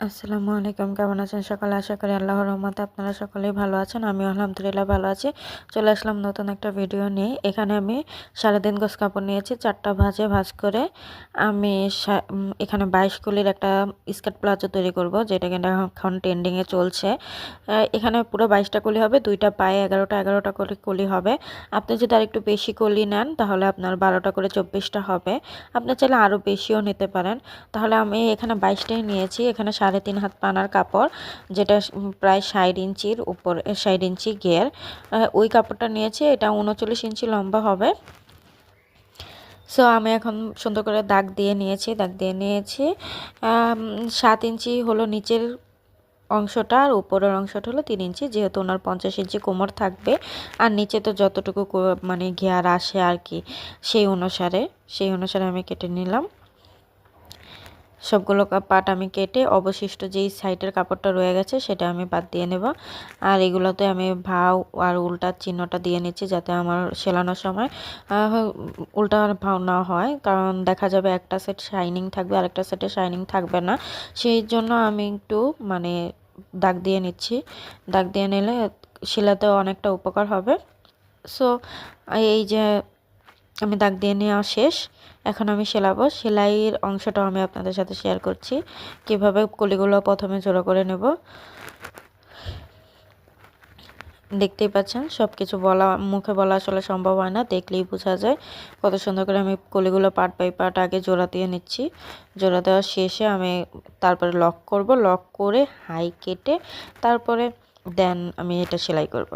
আসসালামু আলাইকুম, কেমন আছেন সকালে? আশা করি আল্লাহর রহমতে আপনারা সকলেই ভালো আছেন। আমিও আলহামদুলিল্লাহ ভালো আছি। চলে আসলাম নতুন একটা ভিডিও নিয়ে। এখানে আমি সারাদিন গোছ কাপড় নিয়েছি 4টা ভাঁজ করে আমি এখানে 22 কলির একটা স্কার্ট প্লাজো তৈরি করব, যেটা কিনা এখন ট্রেন্ডিংয়ে চলছে। এখানে পুরো 22টা কলি হবে, 2টা পায়ে 11টা করে কলি হবে। আপনি যদি আর একটু বেশি কলি নেন তাহলে আপনার 12টা করে 24টা হবে। আপনি চাইলে আরও বেশিও নিতে পারেন। তাহলে আমি এখানে 22টাই নিয়েছি। এখানে 3.5 হাত পানার কাপড়, যেটা প্রায় 60 ইঞ্চির উপর, 60 ইঞ্চি ঘের, ওই কাপড়টা নিয়েছি। এটা 39 ইঞ্চি লম্বা হবে। সো আমি এখন সুন্দর করে দাগ দিয়ে নিয়েছি। 7 ইঞ্চি হলো নিচের অংশটা, আর উপরের অংশটা হলো 3 ইঞ্চি, যেহেতু ওনার 50 ইঞ্চি কোমর থাকবে। আর নিচে তো যতটুকু মানে ঘের আসে আর কি, সেই অনুসারে আমি কেটে নিলাম। সবগুলো পাট আমি কেটে অবশিষ্ট যেই সাইডের কাপড়টা রয়ে গেছে সেটা আমি বাদ দিয়ে নেব। আর এগুলোতে আমি ভাও আর উল্টার চিহ্নটা দিয়ে নিচ্ছি, যাতে আমার সেলানোর সময় উল্টা ভাও না হয়, কারণ দেখা যাবে একটা সেট শাইনিং থাকবে আর একটা সেটে শাইনিং থাকবে না। সেই জন্য আমি একটু মানে দাগ দিয়ে নিচ্ছি। দাগ দিয়ে নিলে সেলাতেও অনেকটা উপকার হবে। সো এই যে আমি দাগ দিয়ে নেওয়া শেষ। এখন আমি সেলাবো। সেলাইয়ের অংশটাও আমি আপনাদের সাথে শেয়ার করছি, কিভাবে কলিগুলো প্রথমে জোড়া করে নেব। দেখতেই পাচ্ছেন, সব কিছু মুখে বলা আসলে সম্ভব হয় না, দেখলেই বোঝা যায় কত সুন্দর করে আমি কলিগুলো পার্ট বাই পার্ট আগে জোড়া দিয়ে নিচ্ছি। জোড়া দেওয়ার শেষে আমি তারপরে লক করব। লক করে হাই কেটে তারপরে দেন আমি এটা সেলাই করব।